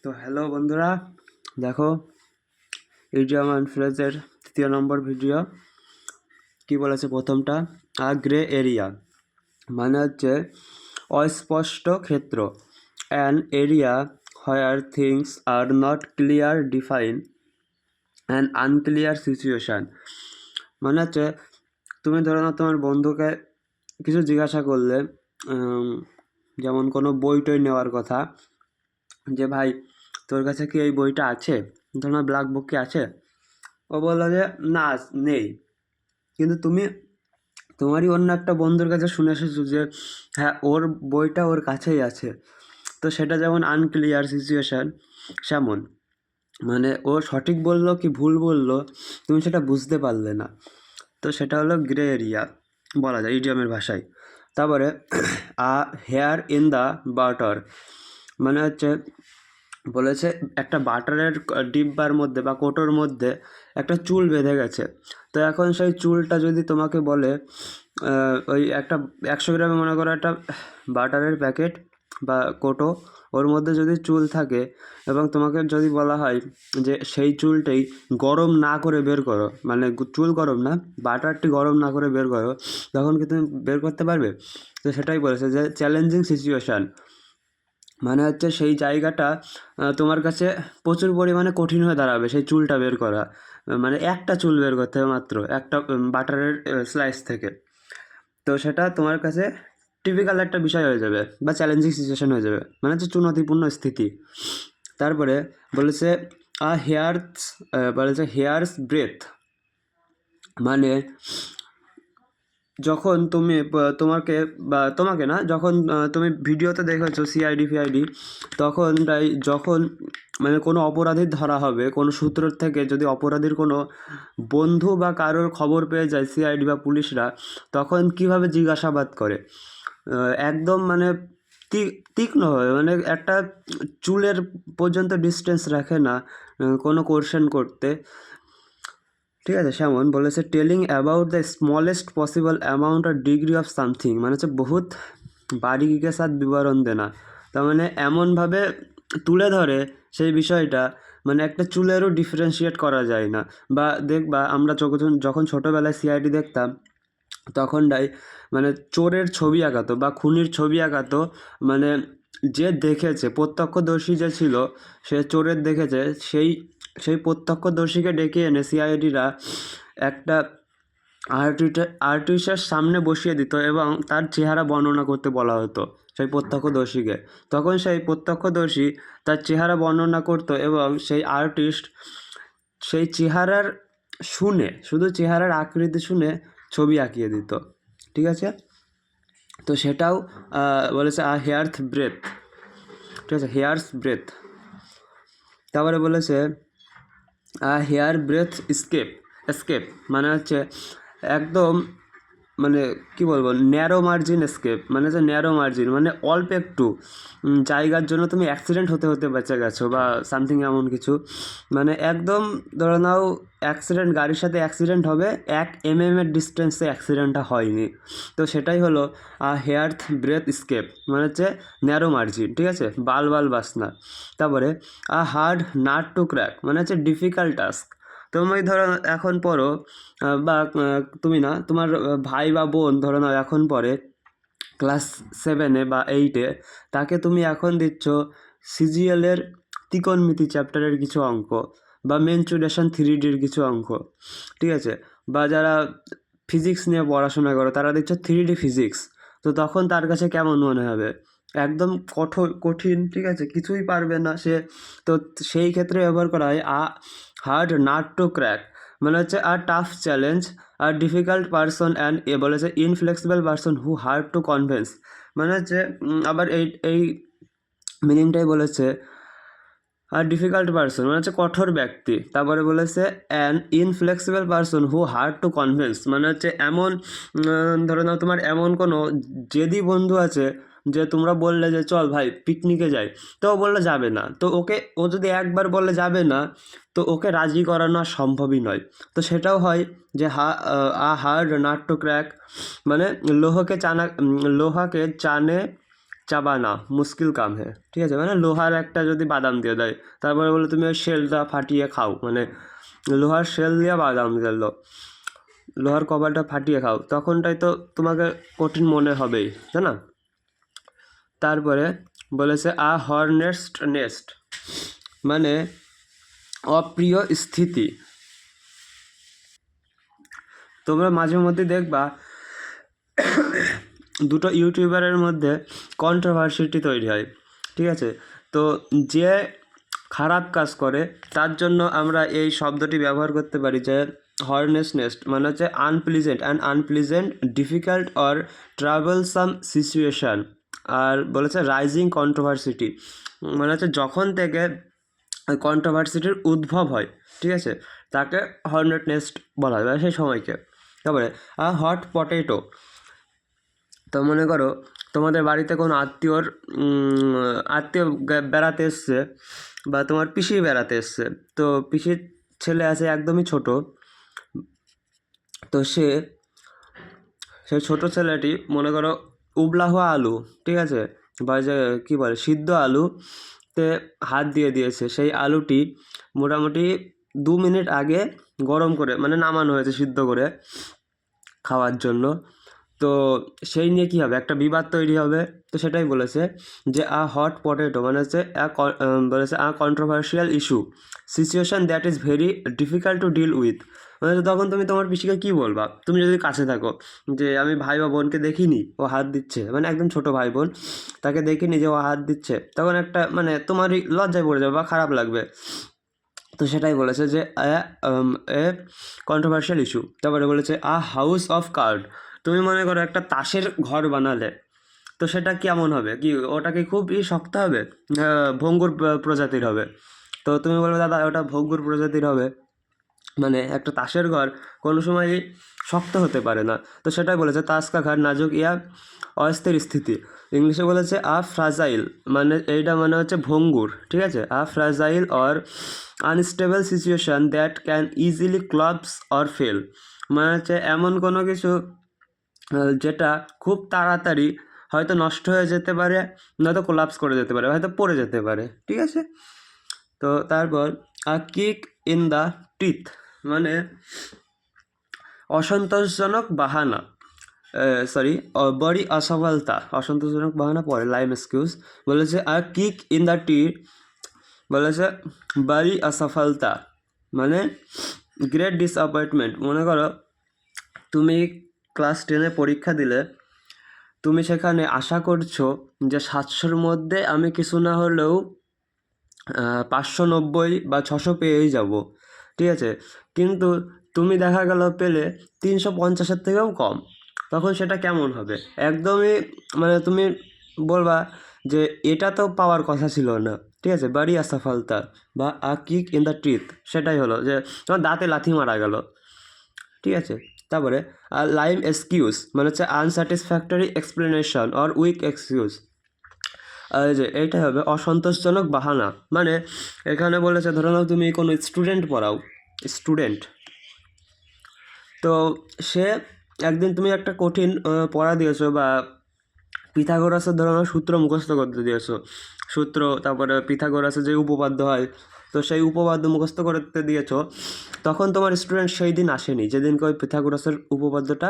তো হ্যালো বন্ধুরা, দেখো এই যে আমার ফ্রেজের 3য় নম্বর ভিডিও। কি বলেছে প্রথমটা? আ গ্রে এরিয়া মানে হচ্ছে অস্পষ্ট ক্ষেত্র, an area where things are not clear define an unclear situation. মানে হচ্ছে তুমি ধরো না, তোমার বন্ধুকে কিছু জিজ্ঞাসা করলে, যেমন কোনো বই টই নেওয়ার কথা, যে ভাই তোর কাছে কি এই বইটা আছে, ধরো না ব্ল্যাক বুক কি আছে? ও বললো যে না, নেই। কিন্তু তুমি তোমারই অন্য একটা বন্ধুর কাছে শুনে এসেছো যে হ্যাঁ, ওর বইটা ওর কাছেই আছে। তো সেটা যেমন আনক্লিয়ার সিচুয়েশান, সেমন মানে ও সঠিক বললো কি ভুল বললো তুমি সেটা বুঝতে পারলে না। তো সেটা হলো গ্রে এরিয়া বলা যায় ইডিয়মের ভাষায়। তারপরে আ হেয়ার ইন দ্য বাটার মানে হচ্ছে বলেছে একটা বাটারের ডিব্বার মধ্যে বা কোটোর মধ্যে একটা চুল বেঁধে গেছে। তো এখন সেই চুলটা যদি তোমাকে বলে, ওই একটা 100 গ্রামে মনে করো একটা বাটারের প্যাকেট বা কোটো, ওর মধ্যে যদি চুল থাকে এবং তোমাকে যদি বলা হয় যে সেই চুলটাই গরম না করে বের করো, মানে চুল গরম না, বাটারটি গরম না করে বের করো, তখন কি তুমি বের করতে পারবে? তো সেটাই বলেছে যে চ্যালেঞ্জিং সিচুয়েশান মানে হচ্ছে সেই জায়গাটা তোমার কাছে প্রচুর পরিমাণে কঠিন হয়ে দাঁড়াবে সেই চুলটা বের করা। মানে একটা চুল বের করতে হবে মাত্র একটা বাটারের স্লাইস থেকে। তো সেটা তোমার কাছে টিপিক্যাল একটা বিষয় হয়ে যাবে বা চ্যালেঞ্জিং সিচুয়েশন হয়ে যাবে, মানে হচ্ছে চুনৌতিপূর্ণ স্থিতি। তারপরে বলেছে বলেছে হেয়ার্স ব্রেথ মানে যখন তুমি তোমাকে না, যখন তুমি ভিডিওতে দেখেছো সিআইডি ফিআইডি, যখন মানে কোনো অপরাধী ধরা হবে, কোনো সূত্র থেকে যদি অপরাধীর কোনো বন্ধু বা কারোর খবর পেয়ে যায় সিআইডি বা পুলিশরা, তখন কিভাবে জিজ্ঞাসাবাদ করে, একদম মানে তীক্ষ্ণ হয়, মানে একটা চুলের পর্যন্ত ডিস্টেন্স রাখে না কোনো কোশ্চেন করতে। ঠিক আছে, সেমন বলেছে telling about the smallest possible amount আর ডিগ্রি অফ সামথিং মানে হচ্ছে বহুত বারিকিকে সাথ বিবরণ দেনা। তার মানে এমনভাবে তুলে ধরে সেই বিষয়টা, মানে একটা চুলেরও ডিফারেন্সিয়েট করা যায় না। বা দেখবা আমরা যখন ছোটোবেলায় সিআইডি দেখতাম, তখনটাই মানে চোরের ছবি আঁকাতো বা খুনির ছবি আঁকাতো, মানে যে দেখেছে, প্রত্যক্ষদর্শী যে ছিল, সে চোরের দেখেছে, সেই সেই প্রত্যক্ষদর্শীকে ডেকে এনে সিআইডিরা একটা আর্টিস্টের সামনে বসিয়ে দিত এবং তার চেহারা বর্ণনা করতে বলা হতো সেই প্রত্যক্ষদর্শীকে। তখন সেই প্রত্যক্ষদর্শী তার চেহারা বর্ণনা করতো এবং সেই আর্টিস্ট সেই চেহারার শুনে, শুধু চেহারার আকৃতি শুনে ছবি আঁকিয়ে দিত। ঠিক আছে, তো সেটাও বলেছে হেয়ার্স ব্রেথ। ঠিক আছে, হেয়ার্স ব্রেথ। তারপরে বলেছে হেয়ার ব্রেথ এস্কেপ মানে হচ্ছে একদম, মানে কি বলবো, ন্যারো মার্জিন এস্কেপ মানে হচ্ছে ন্যারো মার্জিন মানে অল্প একটু জায়গার জন্য তুমি অ্যাক্সিডেন্ট হতে বেঁচে গেছো বা সামথিং এমন কিছু। মানে একদম ধরে নাও গাড়ির সাথে অ্যাক্সিডেন্ট হবে, 1 mm এর ডিস্টেন্সে অ্যাক্সিডেন্টটা হয়নি। তো সেটাই হলো হেয়ার ব্রেথ স্কেপ মানে হচ্ছে ন্যারো মার্জিন। ঠিক আছে, বাল বাস না। তারপরে হার্ড নাট টু ক্র্যাক মানে হচ্ছে ডিফিকাল্ট টাস্ক। তুমি ধরো এখন পড়ো, বা তুমি না, তোমার ভাই বা বোন ধরো না এখন পড়ে ক্লাস 7-এ বা 8-এ, তাকে তুমি এখন দিচ্ছ সিজিএলের ত্রিকোণমিতি চ্যাপ্টারের কিছু অঙ্ক বা মেনচুরেশন 3Dর কিছু অঙ্ক। ঠিক আছে, বা যারা ফিজিক্স নিয়ে পড়াশোনা করো তারা দিচ্ছ 3D ফিজিক্স। তো তখন তার কাছে কেমন মনে হবে? একদম কঠিন। ঠিক আছে, কিছুই পারবে না সে। তো সেই ক্ষেত্রে ব্যবহার করা হয় হার্ড নাট টু ক্র্যাক মানে হচ্ছে tough challenge, difficult person and বলেছে inflexible person who hard to convince মানে হচ্ছে আবার এই মিনিংটাই বলেছে ডিফিকাল্ট পারসন মানে হচ্ছে কঠোর ব্যক্তি। তারপরে বলেছে an inflexible person who hard to convince মানে হচ্ছে এমন, ধরে নাও তোমার এমন কোনো জেদি বন্ধু আছে যে তোমরা বললে যে চল ভাই পিকনিকে যাই, তো ও বললে যাবে না। তো ও যদি একবার বললে যাবে না, তো ওকে রাজি করানো সম্ভবই নয়। তো সেটাও হয় যে হার্ড নাট টু ক্র্যাক মানে লোহাকে চানে চাবানা মুশকিল কাম হে, ঠিক আছে, মানে লোহার একটা যদি বাদাম দিয়ে দেয়, তারপরে বলে তুমি ওই শেলটা ফাটিয়ে খাও, মানে লোহার শেল দিয়ে বাদাম দিল, লোহার কভারটা ফাটিয়ে খাও, তখনটাই তো তোমাকে কঠিন মনে হবেই, তাই না? তারপরে বলেছে আ হরনেস্ট নেস্ট, মানে অপ্রিয় স্থিতি। তোমরা মাঝে মধ্যে দেখবা দুটো ইউটিউবারের মধ্যে কন্ট্রোভার্সিটি তৈরি হয়, ঠিক আছে, তো যে খারাপ কাজ করে তার জন্য আমরা এই শব্দটি ব্যবহার করতে পারি, যে হরনেস নেস্ট মানে হচ্ছে unpleasant difficult or troublesome situation. আর বলেছে রাইজিং কন্ট্রোভার্সিটি, মানে হচ্ছে যখন থেকে কন্ট্রোভার্সিটির উদ্ভব হয়, ঠিক আছে, তাকে হর্নেট নেস্ট বলা হয়, সেই সময়কে। তারপরে হট পটেটো, তো মনে করো তোমাদের বাড়িতে কোনো আত্মীয় বেড়াতে এসছে, বা তোমার পিসি বেড়াতে এসছে, তো পিসির ছেলে আছে একদমই ছোট, তো সেই ছোটো ছেলেটি মনে করো উবলা হওয়া আলু, ঠিক আছে, বা যে কী বলে সিদ্ধ আলুতে হাত দিয়ে দিয়েছে, সেই আলুটি মোটামুটি 2 মিনিট আগে গরম করে মানে নামানো হয়েছে সিদ্ধ করে খাওয়ার জন্য, তো সেই নিয়ে কী হবে, একটা বিবাদ তৈরি হবে। তো সেটাই বলেছে যে হট পটেটো মানে হচ্ছে বলেছে controversial issue situation that is very difficult to deal with, মানে তখন তুমি তোমার পিসিকে কী বলবা, তুমি যদি কাছে থাকো, যে আমি ভাই বা বোনকে দেখিনি ও হাত দিচ্ছে, মানে একদম ছোটো ভাই বোন, তাকে দেখিনি যে ও হাত দিচ্ছে, তখন একটা মানে তোমারই লজ্জায় পড়ে যাবে বা খারাপ লাগবে। তো সেটাই বলেছে যে এ কন্ট্রোভার্সিয়াল ইস্যু। তারপরে বলেছে হাউস অফ কার্ড, তুমি মনে করো একটা তাসের ঘর বানালে, তো সেটা কেমন হবে, কি ওটা কি খুবই শক্ত হবে, ভঙ্গুর প্রজাতির হবে? তো তুমি বলবে দাদা ওটা ভঙ্গুর প্রজাতির হবে, মানে একটা তাসের ঘর কোনো সময়ই শক্ত হতে পারে না। তো সেটাই বলেছে তাস কা ঘর নাজুক ইয়া অস্থির স্থিতি, ইংলিশে বলেছে ফ্রাজাইল, মানে এইটা মানে হচ্ছে ভঙ্গুর, ঠিক আছে, fragile or unstable situation that can easily clubs or fail, মানে হচ্ছে এমন কোনো কিছু যেটা খুব তাড়াতাড়ি হয়তো নষ্ট হয়ে যেতে পারে, নয়তো কোলাপস করে যেতে পারে, হয়তো পড়ে যেতে পারে, ঠিক আছে। তো তারপর কিক ইন দ্য টিথ, মানে অসন্তোষজনক বাহানা, বড়ি অসন্তোষজনক বাহানা পরে লাইম এক্সকিউজ, বলেছে কিক ইন দ্য টিথ, বলেছে বাড়ি অসফলতা, মানে গ্রেট ডিসঅ্যাপয়েন্টমেন্ট। মনে করো তুমি ক্লাস 10-এ পরীক্ষা দিলে, তুমি সেখানে আশা করছো যে 700-র মধ্যে আমি কিছু না হলেও 590 বা 600 পেয়েই যাব, ঠিক আছে, কিন্তু তুমি দেখা গেল পেলে 350-এর থেকেও কম, তখন সেটা কেমন হবে? একদমই মানে তুমি বলবা যে এটা তো পাওয়ার কথা ছিল না, ঠিক আছে, বাড়ি অসফলতা বা কিক ইন দ্য টিথ, সেটাই হলো যে তোমার দাঁতে লাথি মারা গেল, ঠিক আছে। তারপরে লাইম এক্সকিউজ মানে হচ্ছে unsatisfactory explanation or weak excuse, যে এইটাই হবে অসন্তোষজনক বাহানা, মানে এখানে বলেছে ধরে নাও তুমি কোনো স্টুডেন্ট পড়াও, তো সে একদিন তুমি একটা কঠিন পড়া দিয়েছো, বা পিথাগোরাসের ধরে নাও সূত্র মুখস্থ করতে দিয়েছো, তারপরে পিথাগোরাসের যে উপপাদ্য হয়, তো সেই উপপাদ্য মুখস্থ করতে দিয়েছো, তখন তোমার স্টুডেন্ট সেই দিন আসেনি যেদিনকে ওই পিথাগোরাসের উপপাদ্যটা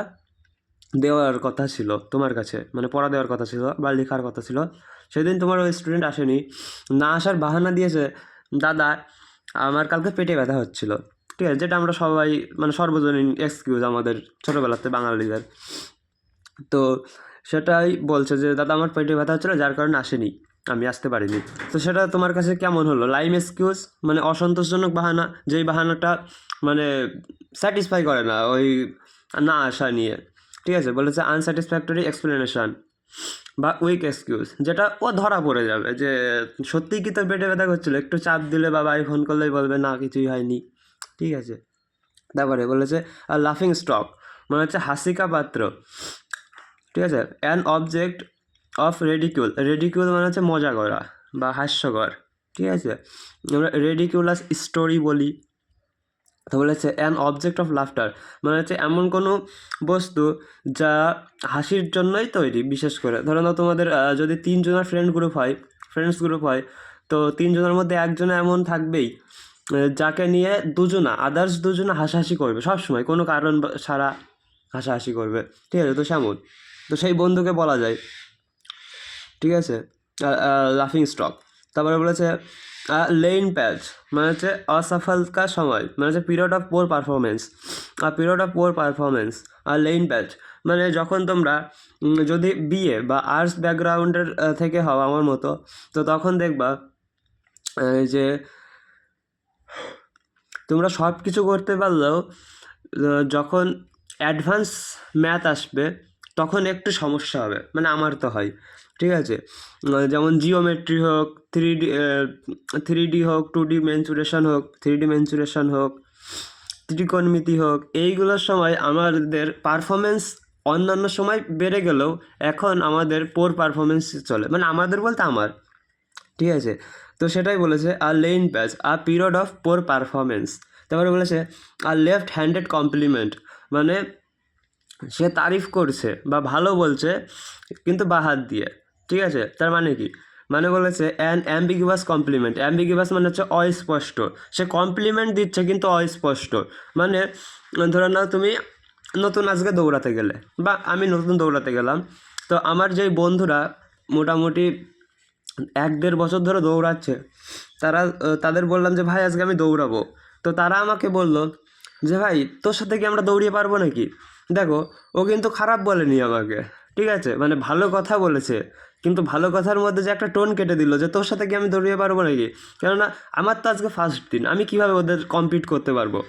দেওয়ার কথা ছিল তোমার কাছে, মানে পড়া দেওয়ার কথা ছিল বা লেখার কথা ছিল, সেদিন তোমার ওই স্টুডেন্ট আসেনি, না আসার বাহানা দিয়েছে দাদা আমার কালকে পেটে ব্যথা হচ্ছিল, ঠিক আছে, যেটা আমরা সবাই মানে সর্বজনীন এক্সকিউজ আমাদের ছোটোবেলাতে বাঙালিদের। তো সেটাই বলছে যে দাদা আমার পেটে ব্যথা হচ্ছিলো যার কারণে আসেনি, আমি আসতে পারিনি। তো সেটা তোমার কাছে কেমন হলো? লাইম এক্সকিউজ মানে অসন্তোষজনক বাহানা, যেই বাহানাটা মানে স্যাটিসফাই করে না ওই না আসা নিয়ে, ঠিক আছে, বলেছে আনস্যাটিসফ্যাক্টরি এক্সপ্লেনেশন বা উইক এক্সকিউজ, যেটা ও ধরা পড়ে যাবে যে সত্যিই কি তোর পেটে ব্যথা করছিলো, একটু চাপ দিলে বা বাড়ি ফোন করলেই বলবে না কিছুই হয়নি, ঠিক আছে। তারপরে বলেছে লাফিং স্টক মানে হচ্ছে হাসিকা পাত্র, ঠিক আছে, অ্যান অবজেক্ট অফ রেডিকিউল মানে হচ্ছে মজা করা বা হাস্যকর, ঠিক আছে, আমরা রেডিকিউলাস স্টোরি বলি, তো বলেছে অ্যান অবজেক্ট অফ লাফটার, মানে হচ্ছে এমন কোনো বস্তু যা হাসির জন্যই তৈরি। বিশেষ করে ধরো না তোমাদের যদি 3 জনের ফ্রেন্ডস গ্রুপ হয়, তো 3 জনের মধ্যে একজনে এমন থাকবেই যাকে নিয়ে আদার্স দুজনা হাসাহাসি করবে সবসময়, কোনো কারণ ছাড়া হাসাহাসি করবে, ঠিক আছে? তো সেমন, তো সেই বন্ধুকে বলা যায়, ঠিক আছে, লাফিং স্টক। তারপরে বলেছে লেইন প্যাচ, মানে হচ্ছে অসফলতা সময়, মানে হচ্ছে পিরিয়ড অফ পোর পারফরমেন্স। আর লেইন প্যাচ মানে যখন তোমরা যদি বিএ বা আর্টস ব্যাকগ্রাউন্ডের থেকে হও আমার মতো, তো তখন দেখবা যে তোমরা সব কিছু করতে পারলেও যখন অ্যাডভান্স ম্যাথ আসবে তখন একটু সমস্যা হবে, মানে আমার তো হয়, ঠিক আছে? যেমন জিওমেট্রি হোক, 3D হোক, 2D মেনচুরেশন হোক, ত্রিকোণমিতি হোক, এইগুলোর সময় আমাদের পারফরমেন্স অন্যান্য সময় বেড়ে গেলেও এখন আমাদের পোর পারফরমেন্স চলে, মানে আমাদের বলতে আমার, ঠিক আছে? তো সেটাই বলেছে আর লেইন প্যাচ আর পিরিয়ড অফ পোর পারফরমেন্স। তারপরে বলেছে আর লেফট হ্যান্ডেড কমপ্লিমেন্ট, মানে সে তারিফ করছে বা ভালো বলছে কিন্তু বাঁ হাত দিয়ে, ঠিক আছে? তার মানে কি, মানে বলেছে অ্যান অ্যাম্বিগুয়াস কমপ্লিমেন্ট। অ্যাম্বিগুয়াস মানে হচ্ছে অস্পষ্ট, সে কমপ্লিমেন্ট দিচ্ছে কিন্তু অস্পষ্ট। মানে ধরে নাও তুমি নতুন আজকে দৌড়াতে গেলে, বা আমি নতুন দৌড়াতে গেলাম, তো আমার যেই বন্ধুরা মোটামুটি 1-1.5 বছর ধরে দৌড়াচ্ছে, তাদের বললাম যে ভাই আজকে আমি দৌড়াবো, তো তারা আমাকে বলল যে ভাই তোর সাথে কি আমরা দৌড়িয়ে পারবো নাকি? দেখো, ও কিন্তু খারাপ বলেনি আমাকে, ঠিক আছে? মানে ভালো কথা বলেছে, কিন্তু ভালো কথার মধ্যে যে একটা টোন কেটে দিল যে তোর সাথে কি আমি দৌড়িয়ে পারবো নাকি। কেননা আমার তো আজকে ফার্স্ট দিন, আমি কীভাবে ওদের কম্পিট করতে পারবো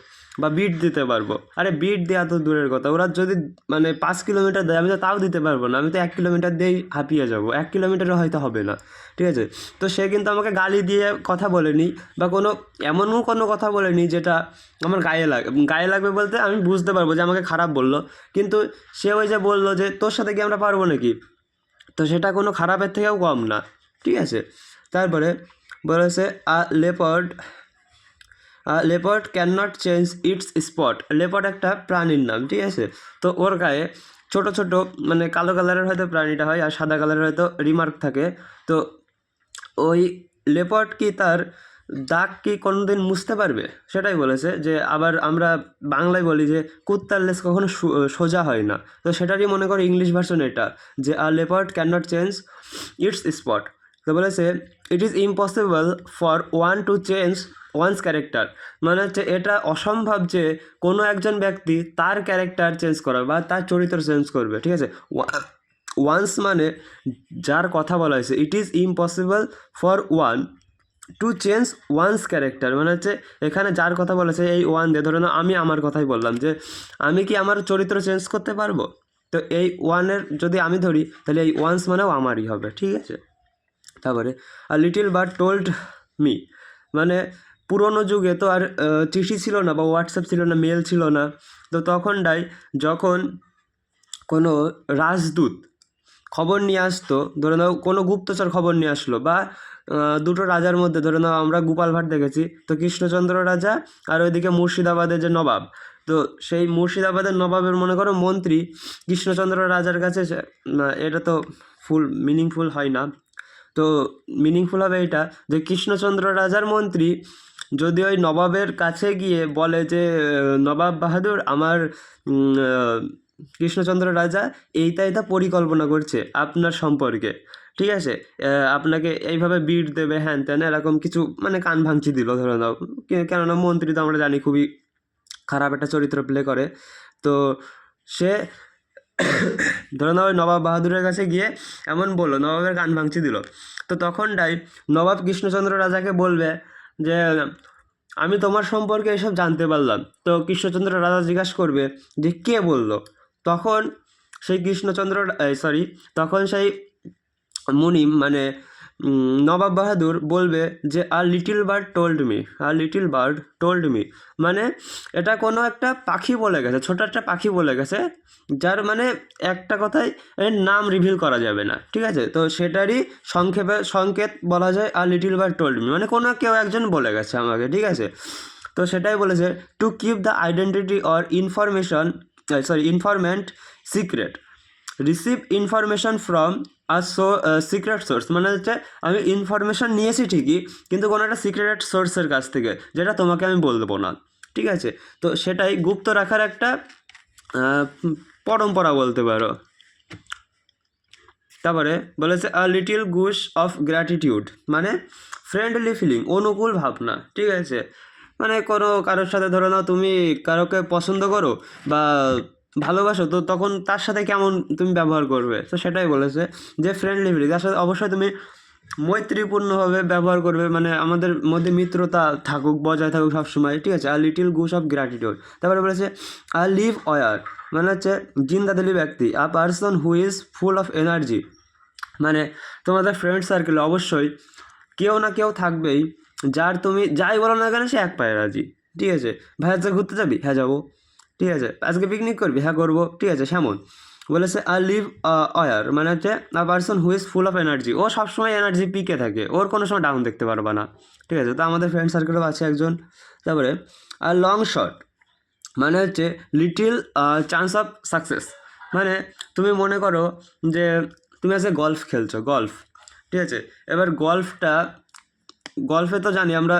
বা বিট দিতে পারবো? আরে বিট দেওয়া তো দূরের কথা, ওরা যদি মানে 5 কিলোমিটার দেয় আমি তো তাও দিতে পারবো না, আমি তো 1 কিলোমিটার দিয়েই হাঁপিয়ে যাবো, 1 কিলোমিটারও হয়তো হবে না, ঠিক আছে? তো সে কিন্তু আমাকে গালি দিয়ে কথা বলেনি বা এমনও কোনো কথা বলেনি যেটা আমার গায়ে লাগবে বলতে আমি বুঝতে পারবো যে আমাকে খারাপ বললো, কিন্তু সে ওই যে বললো যে তোর সাথে কি আমরা পারবো নাকি, তো সেটা কোনো খারাপের থেকেও কম না, ঠিক আছে? তারপরে বলেছে leopard can not change its spot. Leopard একটা প্রাণীর নাম, ঠিক আছে? তো ওর গায়ে ছোট ছোট মানে কালো কালারের হয়তো প্রাণীটা হয় আর সাদা কালারের হয়তো রিমার্ক থাকে, তো ওই লেপার্ড কি তার দাগ কি কোনোদিন মুছতে পারবে? সেটাই বলেছে। যে আবার আমরা বাংলায় বলি যে কুত্তার লেজ কখনো সোজা হয় না, তো সেটারই মনে করো ইংলিশ ভার্সন এটা, যে a leopard can not change its spot. তো বলেছে it is impossible for one to change one's character, মানে হচ্ছে এটা অসম্ভব যে কোনো একজন ব্যক্তি তার ক্যারেক্টার চেঞ্জ করা বা তার চরিত্র চেঞ্জ করবে, ঠিক আছে? ওয়ান্স মানে যার কথা বলা হয়েছে, it is impossible for one to change one's character, মানে হচ্ছে এখানে যার কথা বলেছে এই ওয়ান দিয়ে, ধরে নাও আমি আমার কথাই বললাম যে আমি কি আমার চরিত্র চেঞ্জ করতে পারবো, তো এই ওয়ানের যদি আমি ধরি তাহলে এই ওয়ান্স মানেও আমারই হবে, ঠিক আছে? তারপরে আর লিটিল বার্ড টোল্ড মি, মানে পুরোনো যুগে তো আর চিঠি ছিল না বা হোয়াটসঅ্যাপ ছিল না, মেল ছিল না, তো তখনটাই যখন কোনো রাজদূত খবর নিয়ে আসতো, ধরে নাও কোনো গুপ্তচর খবর নিয়ে আসলো, বা দুটো রাজার মধ্যে ধরে নাও আমরা গোপাল ভাঁড় দেখেছি, তো কৃষ্ণচন্দ্র রাজা আর ওইদিকে মুর্শিদাবাদের যে নবাব, তো সেই মুর্শিদাবাদের নবাবের মনে করো মন্ত্রী কৃষ্ণচন্দ্র রাজার কাছে এটা তো ফুল মিনিংফুল হয় না, তো মিনিংফুল হবে এটা যে কৃষ্ণচন্দ্র রাজার মন্ত্রী যদি ওই নবাবের কাছে গিয়ে বলে যে নবাব বাহাদুর আমার কৃষ্ণচন্দ্র রাজা এইটা পরিকল্পনা করছে আপনার সম্পর্কে, ঠিক আছে? আপনাকে এইভাবে বিট দেবে হ্যান ত্যান এরকম কিছু, মানে কান ভাঙচি দিল ধরে নাও, কেননা মন্ত্রী তো আমরা জানি খুবই খারাপ একটা চরিত্র প্লে করে, তো সে ধরে নাও ওই নবাব বাহাদুরের কাছে গিয়ে এমন বললো, নবাবের কান ভাঙচি দিল, তো তখনটাই নবাব কৃষ্ণচন্দ্র রাজাকে বলবে যে আমি তোমার সম্পর্কে এসব জানতে পারলাম, তো কৃষ্ণচন্দ্র রাজা জিজ্ঞাসা করবে যে কে বললো, তখন সেই তখন সেই মুনিম মানে নবাব বাহাদুর বলবে যে আর লিটিল বার্ড টোল্ড মি, মানে এটা কোনো একটা পাখি বলে গেছে, ছোট একটা পাখি বলে গেছে, যার মানে একটা কথায় এর নাম রিভিল করা যাবে না, ঠিক আছে? তো সেটারই সংকেত বলা যায় আর লিটিল বার্ড টোল্ড মি, মানে কোনো কেউ একজন বলে গেছে আমাকে, ঠিক আছে? তো সেটাই বলেছে, to keep the identity or informant secret, receive information from a secret source, মানে হচ্ছে আমি ইনফরমেশন নিয়েছি ঠিকই, কিন্তু কোনো একটা সিক্রেট সোর্সের কাছ থেকে, যেটা তোমাকে আমি বলবো না, ঠিক আছে। তো সেটাই গুপ্ত রাখার একটা পরম্পরা বলতে পারো। তারপরে বলেছে আ লিটিল গুশ অফ গ্র্যাটিটিউড, মানে ফ্রেন্ডলি ফিলিং, অনুকূল ভাবনা, ঠিক আছে। মানে কোনো কারোর সাথে ধরে নাও তুমি কারোকে পছন্দ করো বা ভালোবাসো, তো তখন তার সাথে কেমন তুমি ব্যবহার করবে, তো সেটাই বলেছে যে ফ্রেন্ডলি ফিলিং, তার সাথে অবশ্যই তুমি মৈত্রীপূর্ণভাবে ব্যবহার করবে, মানে আমাদের মধ্যে মিত্রতা থাকুক, বজায় থাকুক সবসময়, ঠিক আছে। আর লিটিল গুশ অফ গ্র্যাটিটিউড। তারপরে বলেছে আ লিভ অয়ার, মানে হচ্ছে জিন্দাদিলি ব্যক্তি, আ person who is full of energy, মানে তোমাদের ফ্রেন্ড সার্কেলে অবশ্যই কেউ না কেউ থাকবেই যার তুমি যাই বলো না কেন সে এক পায়ে রাজি, ঠিক আছে। ভাই আজকে ঘুরতে যাবি, হ্যাঁ যাবো, ঠিক আছে। আজকে পিকনিক করবি, হ্যাঁ করবো, ঠিক আছে। সেমন বলেছে আর লিভ অয়ার, মানে হচ্ছে a person who is full of energy, ও সবসময় এনার্জি পিকে থাকে, ওর কোনো সময় ডাউন দেখতে পারবা না, ঠিক আছে। তো আমাদের ফ্রেন্ড সার্কেলেও আছে একজন। তারপরে আর লং শট, মানে হচ্ছে লিটিল চান্স অফ সাকসেস, মানে তুমি মনে করো যে তুমি আজকে গলফ খেলছো, গলফ, ঠিক আছে। এবার গলফে তো জানি আমরা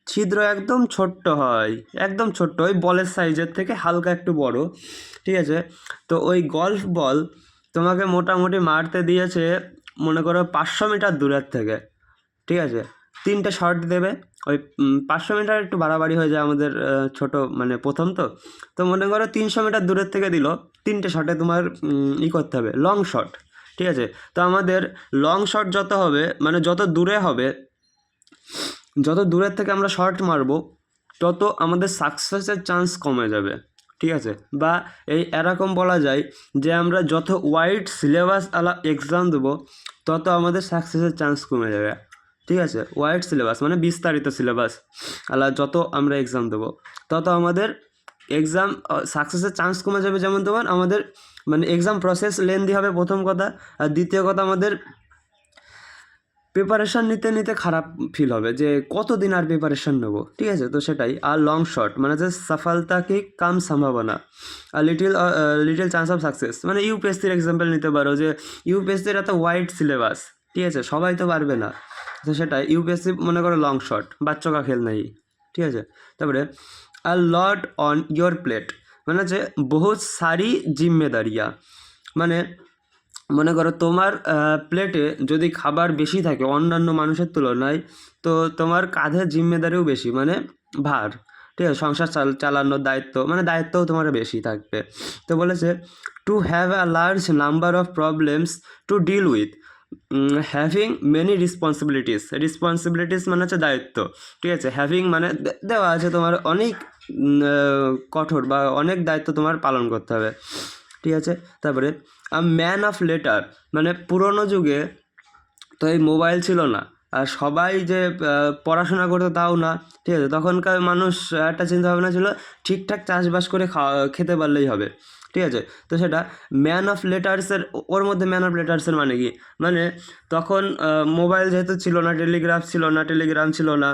ছিদ্র একদম ছোট্ট হয়, একদম ছোট্ট, ওই বলের সাইজের থেকে হালকা একটু বড়, ঠিক আছে। তো ওই গলফ বল তোমাকে মোটামুটি মারতে দিয়েছে মনে করো 500 মিটার দূরের থেকে, ঠিক আছে। 3টে শট দেবে, ওই 500 মিটার একটু বাড়াবাড়ি হয়ে যায় আমাদের ছোট মানে প্রথম তো মনে করো 300 মিটার দূরের থেকে দিল, 3টে শটে তোমার করতে হবে লং শট, ঠিক আছে। তো আমাদের লং শট যত হবে, মানে যত দূরে হবে, যত দূরের থেকে আমরা শট মারবো, তত আমাদের সাকসেসের চান্স কমে যাবে, ঠিক আছে। বা এরকম বলা যায় যে আমরা যত ওয়াইড সিলেবাস আলা এক্সাম দেবো, তত আমাদের সাকসেসের চান্স কমে যাবে, ঠিক আছে। ওয়াইড সিলেবাস মানে বিস্তারিত সিলেবাস আলা যত আমরা এক্সাম দেবো, তত আমাদের এক্সাম সাকসেসের চান্স কমে যাবে। যেমন তোমার আমাদের মানে এক্সাম প্রসেস লেন্দি হবে প্রথম কথা, আর দ্বিতীয় কথা আমাদের প্রিপারেশান নিতে নিতে খারাপ ফিল হবে যে কতদিন আর প্রিপারেশান নেবো, ঠিক আছে। তো সেটাই। আর লং শট মানে যে সফলতা কি কাম সম্ভাবনা, আর লিটিল চান্স অফ সাকসেস, মানে ইউপিএসসির এক্সাম্পল নিতে পারো যে ইউপিএসসির এত ওয়াইড সিলেবাস, ঠিক আছে, সবাই তো পারবে না, তো সেটাই ইউপিএসসি মনে করো লং শট, বাচ্চা কা খেল নাই, ঠিক আছে। তারপরে আ লট অন ইয়োর প্লেট, মানে হচ্ছে বহুত সারি জিম্মেদারিয়া, মানে মনে করো তোমার প্লেটে যদি খাবার বেশি থাকে অন্যান্য মানুষের তুলনায়, তো তোমার কাঁধে জিম্মেদারিও বেশি, মানে ভার, ঠিক আছে। সংসার চালানোর দায়িত্ব, মানে দায়িত্বও তোমার বেশি থাকবে। তো বলেছে to have a large number of problems to deal with, having many responsibilities মানে হচ্ছে দায়িত্ব, ঠিক আছে। হ্যাভিং মানে দেওয়া আছে তোমার অনেক কঠোর বা অনেক দায়িত্ব তোমার পালন করতে হবে, ঠিক আছে। তারপরে আ ম্যান অফ লেটার, মানে পুরোনো যুগে তো এই মোবাইল ছিল না, আর সবাই যে পড়াশোনা করতো তাও না, ঠিক আছে। তখনকার মানুষ একটা চিন্তাভাবনা ছিল ঠিকঠাক চাষবাস করে খেতে পারলেই হবে, ঠিক আছে। তো সেটা ম্যান অফ লেটার্সের, ওর মধ্যে ম্যান অফ লেটার্সের মানে কি, মানে তখন মোবাইল যেহেতু ছিল না, টেলিগ্রাম ছিল না,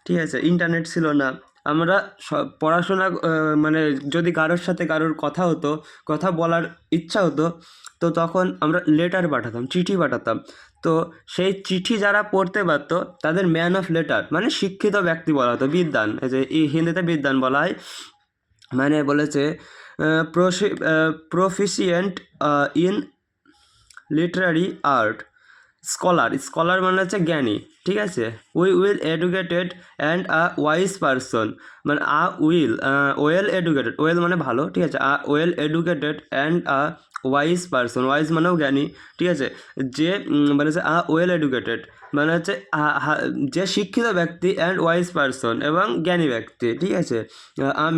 ঠিক আছে, ইন্টারনেট ছিল না, আমরা পড়াশোনা মানে যদি কারোর সাথে কারোর কথা বলার ইচ্ছা হতো, তো তখন আমরা লেটার পাঠাতাম, চিঠি পাঠাতাম। তো সেই চিঠি যারা পড়তে পারতো তাদের ম্যান অফ লেটার, মানে শিক্ষিত ব্যক্তি বলা হতো, বিদ্বান, এই যে হিন্দিতে বিদ্বান বলা হয়। মানে বলেছে proficient in Literary art, scholar মানে হচ্ছে জ্ঞানী, ঠিক আছে। Will educated and a wise person, মানে ওয়েল এডুকেটেড, ওয়েল মানে ভালো, ঠিক আছে। Well educated and a wise person, wise মানেও জ্ঞানী, ঠিক আছে। যে মানে হচ্ছে ওয়েল এডুকেটেড মানে হচ্ছে যে শিক্ষিত ব্যক্তি, অ্যান্ড ওয়াইজ পারসন এবং জ্ঞানী ব্যক্তি, ঠিক আছে।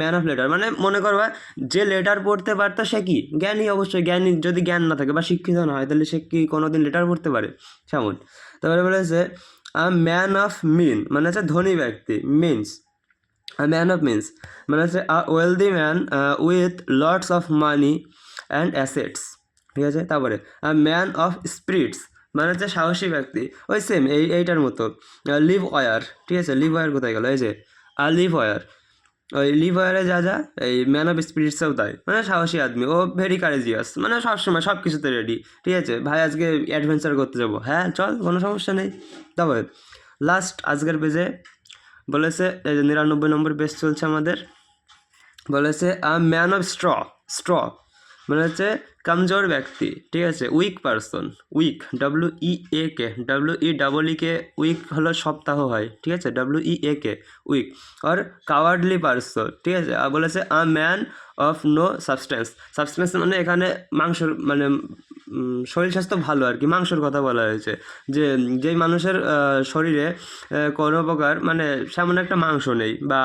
ম্যান অফ লেটার মানে মনে করবা যে লেটার পড়তে পারতো সে কি জ্ঞানী, অবশ্যই জ্ঞানী, যদি জ্ঞান না থাকে বা শিক্ষিত না হয় তাহলে সে কি কোনোদিন লেটার পড়তে পারে, সেমন। তারপরে বলেছে আ ম্যান অফ মিন, মানে হচ্ছে ধনী ব্যক্তি, ম্যান অফ মিনস মানে হচ্ছে a wealthy man with lots of money and assets, ঠিক আছে। তারপরে আ ম্যান অফ স্পিরিটস মানে হচ্ছে সাহসী ব্যক্তি, ওই সেম এইটার মতো। লিভ ওয়ার, ঠিক আছে, লিভ ওয়ার কোথায় গেল, এই যে লিভ ওয়ার ওই লিভারে যা যা এই ম্যান অফ স্পিরিটসেও তাই, মানে সাহসী আদমি, ও ভেরি কারেজিয়াস, মানে সবসময় সব কিছুতে রেডি। ঠিক আছে ভাই, আজকে অ্যাডভেঞ্চার করতে যাবো, হ্যাঁ চল, কোনো সমস্যা নেই। তবে লাস্ট আজকের পেজে বলেছে, এই যে 99 নম্বর পেজ চলছে আমাদের, বলেছে আ ম্যান অফ স্ট্র মানে হচ্ছে কমজোর ব্যক্তি, ঠিক আছে, weak person, weak WEAK, WE week হলো সপ্তাহ হয়, ঠিক আছে, WEAK উইক, আর কাওয়ার্ডলি পারসন, ঠিক আছে। আর বলেছে a man of no substance মানে এখানে মাংসর মানে শরীর স্বাস্থ্য ভালো আর কি, মাংসর কথা বলা হয়েছে, যে যেই মানুষের শরীরে কোনো প্রকার মানে সেমন একটা মাংস নেই, বা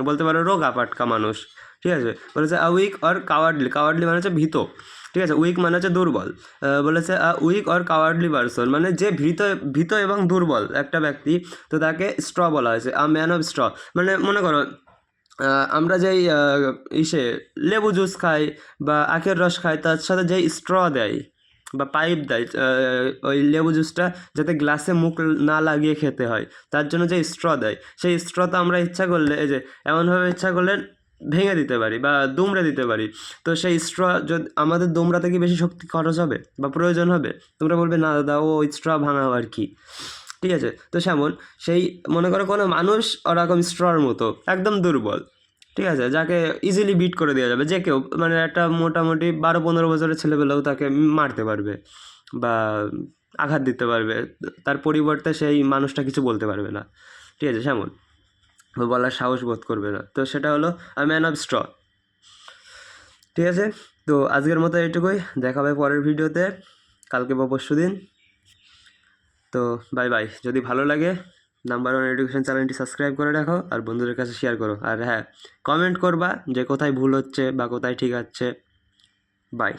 বলতে পারো রোগা পাটকা মানুষ, ঠিক আছে। বলেছে আ উইক অর কাওয়ার্ডলি মানে হচ্ছে ভীত, ঠিক আছে, উইক মানে হচ্ছে দুর্বল। বলেছে a weak or cowardly person মানে যে ভীত এবং দুর্বল একটা ব্যক্তি, তো তাকে স্ট্র বলা হয়েছে, আ ম্যান অফ স্ট্র। মানে মনে করো আমরা যেই লেবু জুস খাই বা আখের রস খাই, তার সাথে যেই স্ট্র দেয় বা পাইপ দেয়, ওই লেবু জুসটা যাতে গ্লাসে মুখ না লাগিয়ে খেতে হয়, তার জন্য যে স্ট্র দেয়, সেই স্ট্রটা আমরা ইচ্ছা করলে এই যে এমনভাবে ইচ্ছা করলে ভেঙে দিতে পারি বা দুমড়ে দিতে পারি। তো সেই স্ট্র যদি আমাদের দুমড়াতে কি বেশি শক্তি খরচ হবে বা প্রয়োজন হবে? তোমরা বলবে না দাদা, ও স্ট্র ভাঙাও আর কি, ঠিক আছে। তো সেমন সেই মনে করো কোনো মানুষ ওরকম স্ট্রর মতো একদম দুর্বল, ঠিক আছে, যাকে ইজিলি বিট করে দেওয়া যাবে, যে কেউ মানে একটা মোটামুটি 12-15 বছরের ছেলেবেলেও তাকে মারতে পারবে বা আঘাত দিতে পারবে, তার পরিবর্তে সেই মানুষটা কিছু বলতে পারবে না, ঠিক আছে, সেমন বলার সাহস বোধ করবে না। তো সেটা হলো আ ম্যান অফ স্ট্র, ঠিক আছে। তো আজকের মতো এইটুকুই, দেখা হবে পরের ভিডিওতে কালকে বা পরশু দিন। তো বাই বাই। যদি ভালো লাগে নাম্বার 1 এডুকেশন চ্যানেলটি সাবস্ক্রাইব করে রাখো আর বন্ধুদের কাছে শেয়ার করো, আর হ্যাঁ কমেন্ট করবা যে কোথায় ভুল হচ্ছে বা কোথায় ঠিক আছে। বাই।